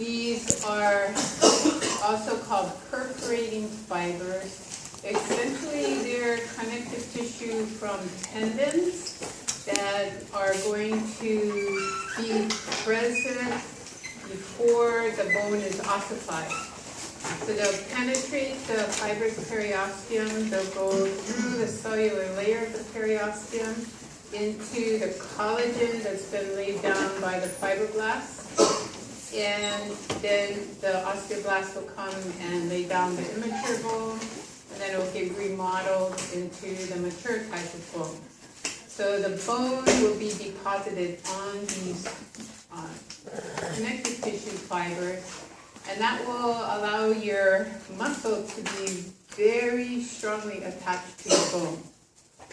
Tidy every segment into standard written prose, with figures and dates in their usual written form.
These are also called perforating fibers. Essentially, they're connective tissue from tendons that are going to be present before the bone is ossified. So they'll penetrate the fibrous periosteum, they'll go through the cellular layer of the periosteum into the collagen that's been laid down by the fibroblasts, and then the osteoblasts will come and lay down the immature bone, and then it will get remodeled into the mature type of bone. So the bone will be deposited on these connective tissue fibers, and that will allow your muscle to be very strongly attached to the bone.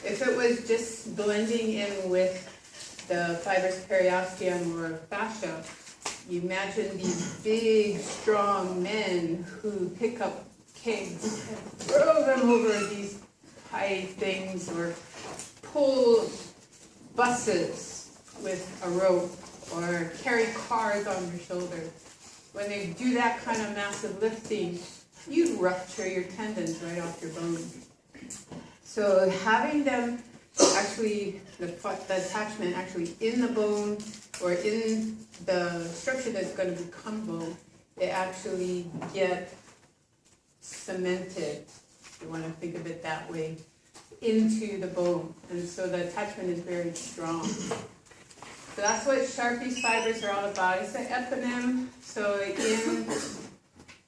If it was just blending in with the fibrous periosteum or fascia, you imagine these big, strong men who pick up kegs and throw them over these high things, or pull buses with a rope, or carry cars on their shoulders. When they do that kind of massive lifting, you'd rupture your tendons right off your bone. So having them actually, the attachment actually in the bone or in the structure that's going to become bone, they actually get cemented, if you want to think of it that way, into the bone. And so the attachment is very strong. So that's what Sharpie's fibers are all about. It's an eponym. So in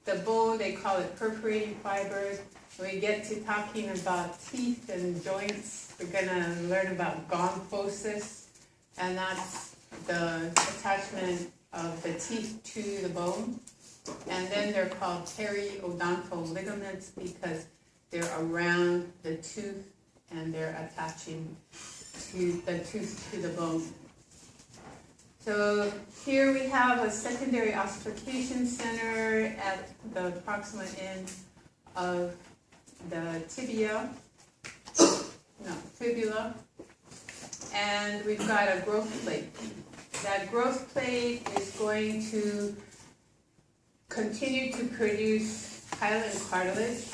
the bone, they call it perforating fibers. When we get to talking about teeth and joints, we're going to learn about gomphosis, and that's the attachment of the teeth to the bone. And then they're called periodontal ligaments because they're around the tooth and they're attaching to the tooth to the bone. So here we have a secondary ossification center at the proximal end of the tibia, fibula, and we've got a growth plate. That growth plate is going to continue to produce hyaline cartilage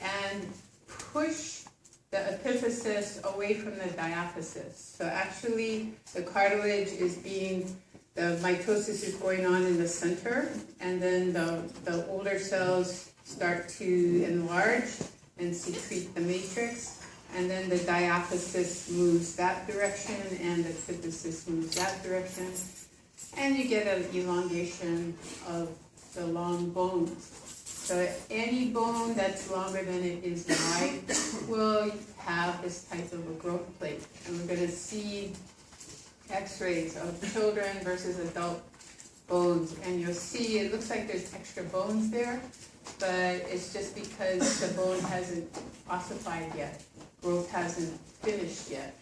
and push the epiphysis away from the diaphysis. So actually the cartilage is the mitosis is going on in the center, and then the older cells start to enlarge and secrete the matrix, and then the diaphysis moves that direction and the epiphysis moves that direction, and you get an elongation of the long bones. So any bone that's longer than it is wide will have this type of a growth plate. And we're going to see x-rays of children versus adult bones. And you'll see it looks like there's extra bones there, but it's just because the bone hasn't ossified yet. Growth hasn't finished yet.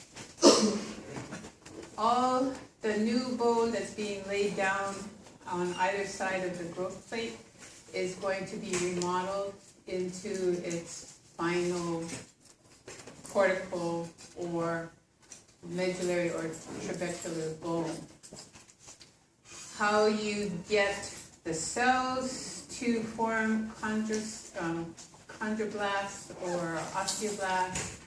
All the new bone that's being laid down on either side of the growth plate is going to be remodeled into its final cortical or medullary or trabecular bone. How you get the cells to form chondroblasts or osteoblasts,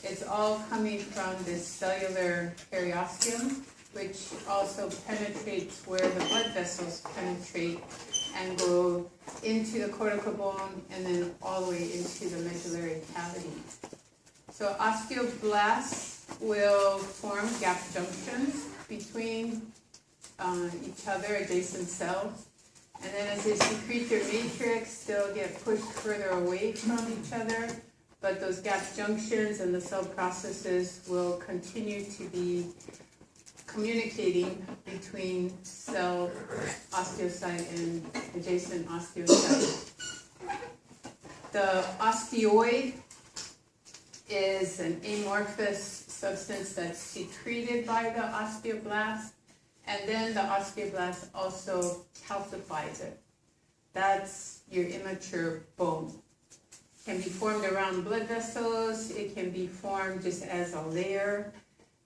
it's all coming from this cellular periosteum, which also penetrates where the blood vessels penetrate and go into the cortical bone and then all the way into the medullary cavity. So osteoblasts will form gap junctions between each other, adjacent cells, and then as they secrete their matrix, they'll get pushed further away from each other, but those gap junctions and the cell processes will continue to be communicating between cell osteocyte and adjacent osteocyte. The osteoid is an amorphous substance that's secreted by the osteoblast, and then the osteoblast also calcifies it. That's your immature bone. It can be formed around blood vessels, it can be formed just as a layer,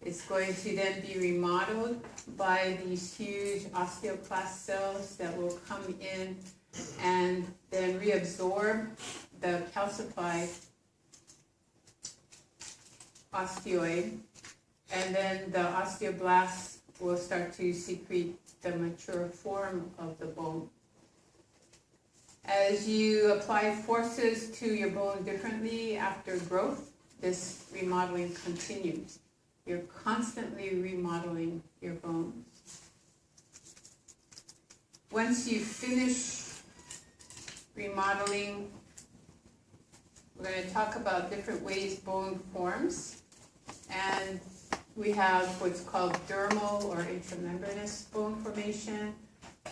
It's going to then be remodeled by these huge osteoclast cells that will come in and then reabsorb the calcified osteoid, and then the osteoblasts will start to secrete the mature form of the bone. As you apply forces to your bone differently after growth, this remodeling continues. You're constantly remodeling your bones. Once you finish remodeling, we're going to talk about different ways bone forms. And we have what's called dermal or intramembranous bone formation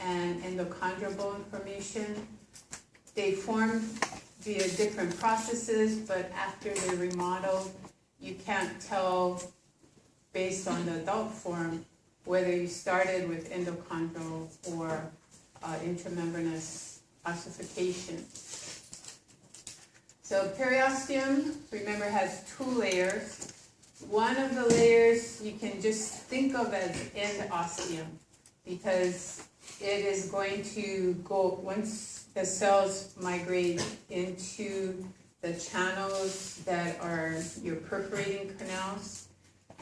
and endochondral bone formation. They form via different processes, but after they're remodeled, you can't tell based on the adult form whether you started with endochondral or intramembranous ossification. So periosteum, remember, has 2 layers. One of the layers you can just think of as end osteum, because it is going to go, once the cells migrate into the channels that are your perforating canals,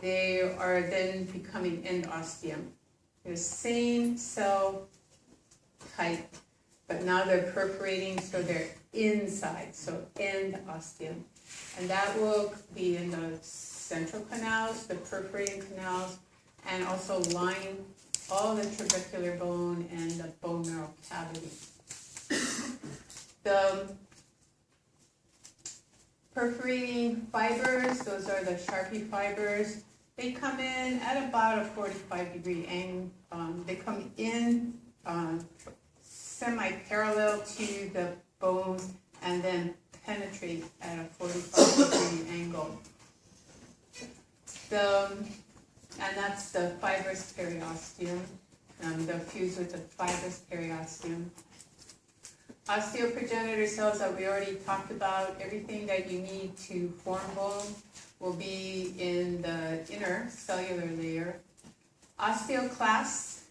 they are then becoming end osteum. The same cell type, but now they're perforating, so they're inside, so end osteum. And that will be in the central canals, the perforating canals, and also line all the trabecular bone and the bone marrow cavity. The perforating fibers, those are the Sharpie fibers, they come in at about a 45-degree angle. They come in semi-parallel to the bone and then penetrate at a 45-degree angle. And that's the fibrous periosteum. They'll fuse with the fibrous periosteum. Osteoprogenitor cells that we already talked about, everything that you need to form bone will be in the inner cellular layer. Osteoclasts,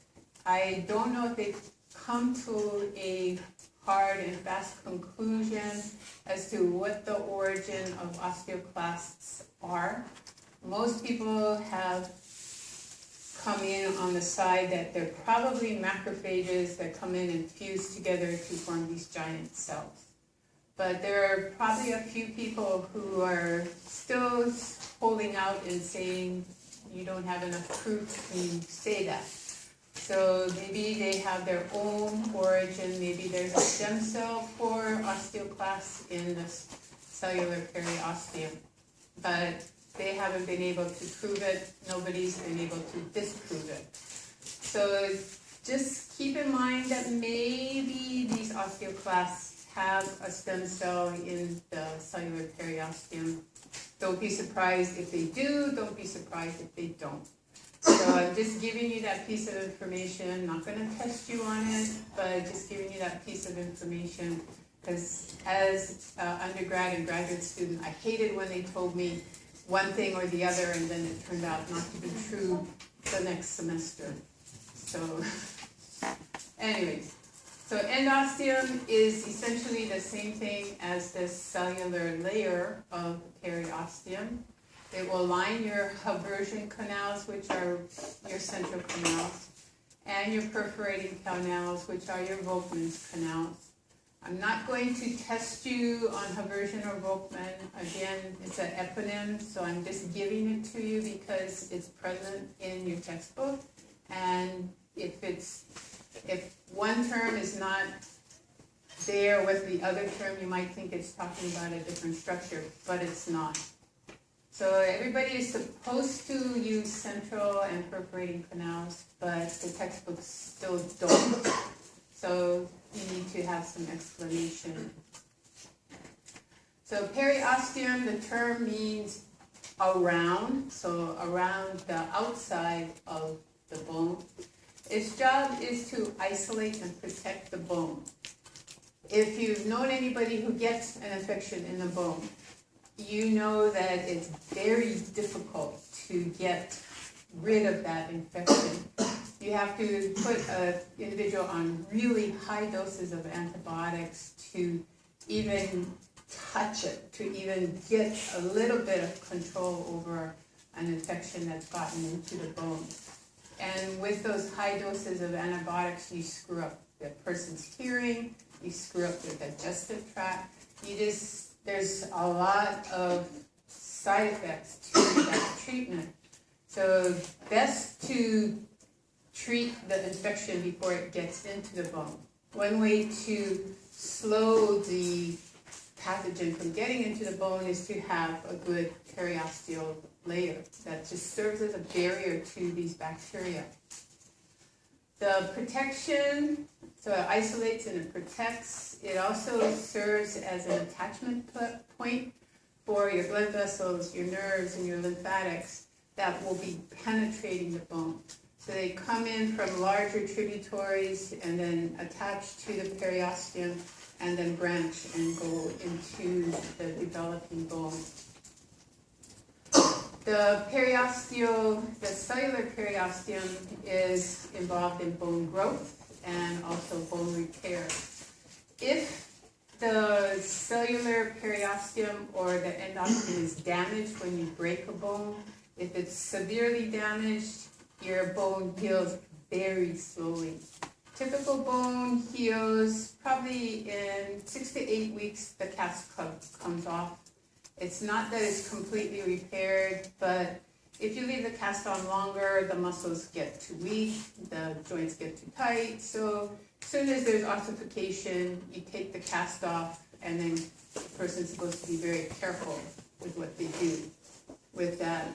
I don't know if they've come to a hard and fast conclusion as to what the origin of osteoclasts are. Most people have come in on the side that they're probably macrophages that come in and fuse together to form these giant cells. But there are probably a few people who are still holding out and saying you don't have enough proof to say that. So maybe they have their own origin. Maybe there's a stem cell for osteoclasts in the cellular periosteum. But they haven't been able to prove it. Nobody's been able to disprove it. So just keep in mind that maybe these osteoclasts have a stem cell in the cellular periosteum. Don't be surprised if they do. Don't be surprised if they don't. So I'm just giving you that piece of information. Not going to test you on it, but just giving you that piece of information. Because as an undergrad and graduate student, I hated when they told me one thing or the other, and then it turned out not to be true the next semester. So anyways, so endosteum is essentially the same thing as the cellular layer of periosteum. It will line your Haversian canals, which are your central canals, and your perforating canals, which are your Volkmann's canals. I'm not going to test you on Haversian or Volkmann. Again, it's an eponym, so I'm just giving it to you because it's present in your textbook. And if one term is not there with the other term, you might think it's talking about a different structure, but it's not. So everybody is supposed to use central and perforating canals, but the textbooks still don't. So you need to have some explanation. So periosteum, the term means around, so around the outside of the bone. Its job is to isolate and protect the bone. If you've known anybody who gets an infection in the bone, you know that it's very difficult to get rid of that infection. You have to put an individual on really high doses of antibiotics to even touch it, to even get a little bit of control over an infection that's gotten into the bone. And with those high doses of antibiotics, you screw up the person's hearing, you screw up their digestive tract. There's a lot of side effects to that treatment. So best to treat the infection before it gets into the bone. One way to slow the pathogen from getting into the bone is to have a good periosteal layer that just serves as a barrier to these bacteria. The protection, so it isolates and it protects. It also serves as an attachment point for your blood vessels, your nerves, and your lymphatics that will be penetrating the bone. So they come in from larger tributaries and then attach to the periosteum and then branch and go into the developing bone. The cellular periosteum is involved in bone growth and also bone repair. If the cellular periosteum or the endosteum is damaged when you break a bone, if it's severely damaged, your bone heals very slowly. Typical bone heals probably in 6 to 8 weeks. The cast comes off. It's not that it's completely repaired, but if you leave the cast on longer, the muscles get too weak, the joints get too tight. So as soon as there's ossification, you take the cast off, and then the person's supposed to be very careful with what they do with that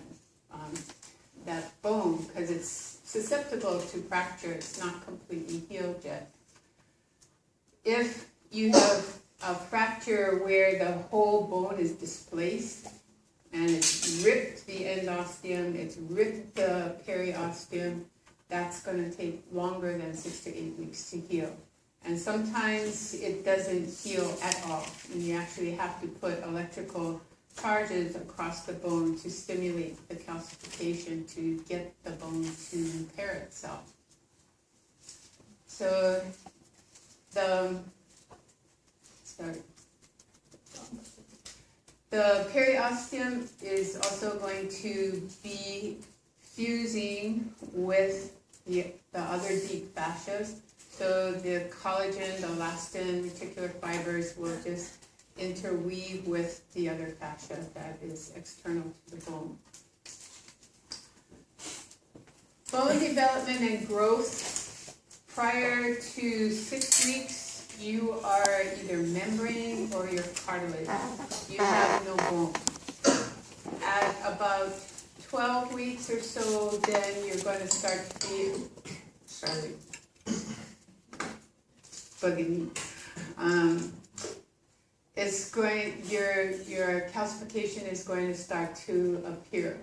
bone, because it's susceptible to fracture. It's not completely healed yet. If you have a fracture where the whole bone is displaced and it's ripped the endosteum, it's ripped the periosteum, that's going to take longer than 6 to 8 weeks to heal. And sometimes it doesn't heal at all, and you actually have to put electrical charges across the bone to stimulate the calcification to get the bone to repair itself. So the periosteum is also going to be fusing with the other deep fascias. So the collagen, the elastin, reticular fibers will just interweave with the other fascia that is external to the bone. Bone development and growth. Prior to 6 weeks, you are either membrane or you're cartilage. You have no bone. At about 12 weeks or so, then you're going to start to feel, bugging me. Your calcification is going to start to appear.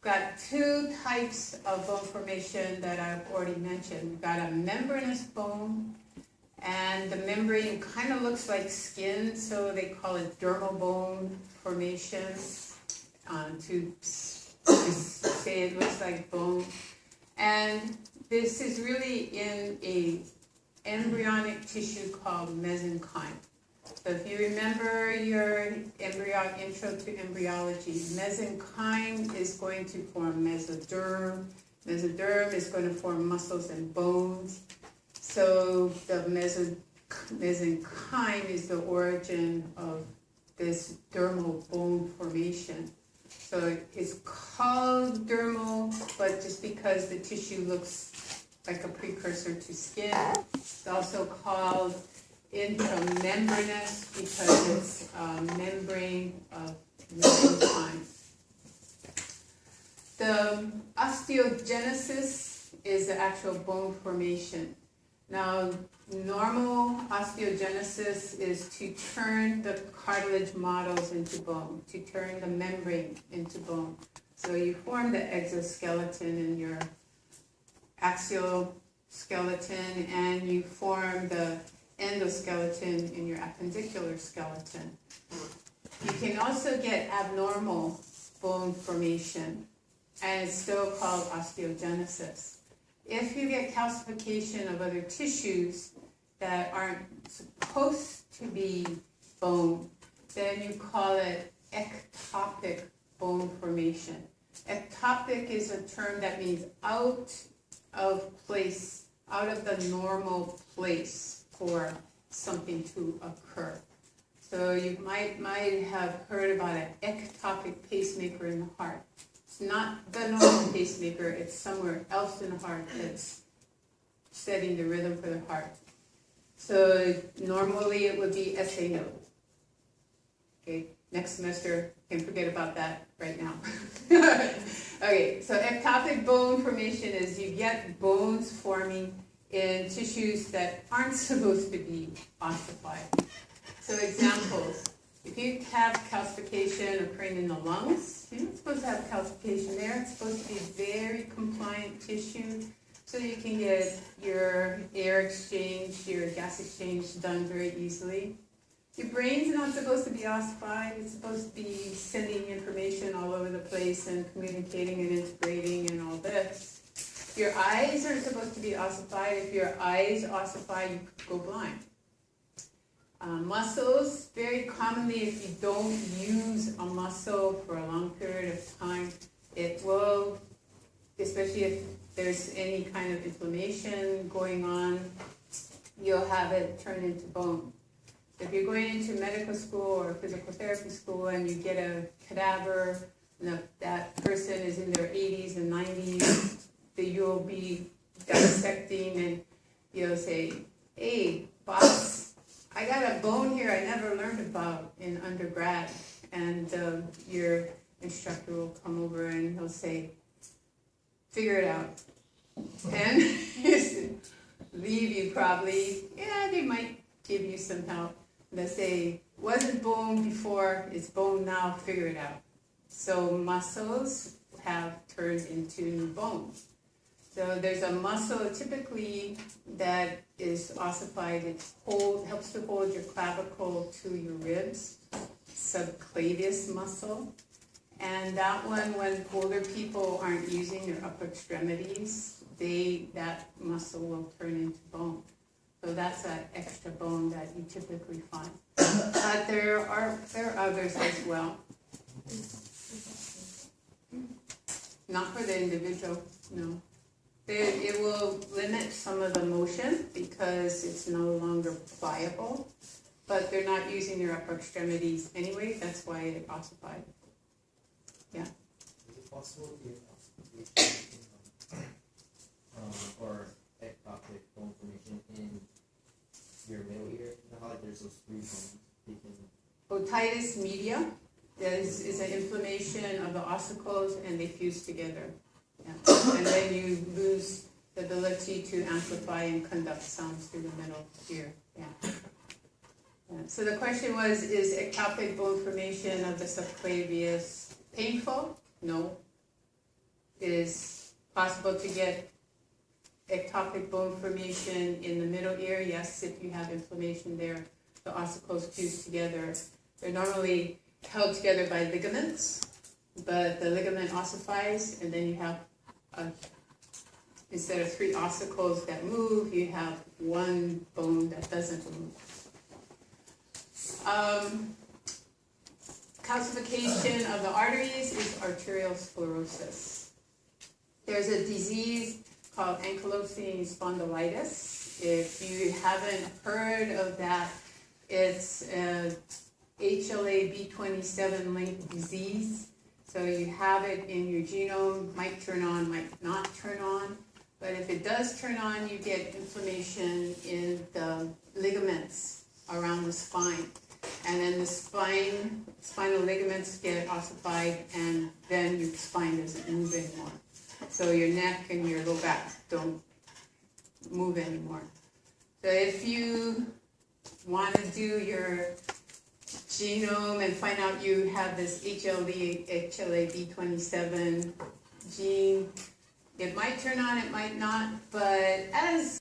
We've got two types of bone formation that I've already mentioned. We've got a membranous bone, and the membrane kind of looks like skin, so they call it dermal bone formation, to say it looks like bone. And this is really in a embryonic tissue called mesenchyme. So if you remember your intro to embryology, mesenchyme is going to form mesoderm. Mesoderm is going to form muscles and bones. So the mesenchyme is the origin of this dermal bone formation. So it's called dermal, but just because the tissue looks like a precursor to skin, it's also called intramembranous because it's a membrane of mesenchyme. The osteogenesis is the actual bone formation. Now, normal osteogenesis is to turn the cartilage models into bone, to turn the membrane into bone. So you form the exoskeleton in your axial skeleton, and you form the endoskeleton in your appendicular skeleton. You can also get abnormal bone formation. and it's still called osteogenesis. If you get calcification of other tissues that aren't supposed to be bone, then you call it ectopic bone formation. Ectopic is a term that means out of place, out of the normal place for something to occur. So you might have heard about an ectopic pacemaker in the heart. It's not the normal pacemaker, it's somewhere else in the heart that's setting the rhythm for the heart. So normally it would be SA node. Okay, next semester, can forget about that right now. Okay, so ectopic bone formation is you get bones forming in tissues that aren't supposed to be ossified. So examples, if you have calcification occurring in the lungs, you're not supposed to have calcification there. It's supposed to be very compliant tissue, so you can get your air exchange, your gas exchange done very easily. Your brain's not supposed to be ossified. It's supposed to be sending information all over the place and communicating and integrating and all this. Your eyes are supposed to be ossified. If your eyes ossify, you could go blind. Muscles, very commonly, if you don't use a muscle for a long period of time, it will, especially if there's any kind of inflammation going on, you'll have it turn into bone. If you're going into medical school or physical therapy school and you get a cadaver, and that person is in their 80s and 90s, that you'll be dissecting and you'll say, "Hey, boss, I got a bone here I never learned about in undergrad." And your instructor will come over and he'll say, "Figure it out." And leave you probably. Yeah, they might give you some help. They'll say, "Wasn't bone before, it's bone now, figure it out." So muscles have turned into bones. So there's a muscle typically that is ossified. It helps to hold your clavicle to your ribs, subclavius muscle. And that one, when older people aren't using their upper extremities, that muscle will turn into bone. So that's an extra bone that you typically find. But there are others as well. Not for the individual, no. It will limit some of the motion because it's no longer pliable, but they're not using their upper extremities anyway, that's why it ossified. Yeah? Is it possible to get or ectopic bone formation in your middle ear? You know how like there's those three bones? Otitis media is an inflammation of the ossicles and they fuse together. Yeah. And then you lose the ability to amplify and conduct sounds through the middle ear. Yeah. So the question was, is ectopic bone formation of the subclavius painful? No. Is possible to get ectopic bone formation in the middle ear? Yes, if you have inflammation there, the ossicles fuse together. They're normally held together by ligaments, but the ligament ossifies, and then you have, instead of three ossicles that move, you have one bone that doesn't move. Calcification of the arteries is arterial sclerosis. There's a disease called ankylosing spondylitis. If you haven't heard of that, it's a HLA-B27 linked disease. So you have it in your genome, might turn on, might not turn on. But if it does turn on, you get inflammation in the ligaments around the spine. And then the spinal ligaments get ossified, and then your spine doesn't move anymore. So your neck and your low back don't move anymore. So if you want to do your genome and find out you have this HLA-B27 gene, it might turn on, it might not, but as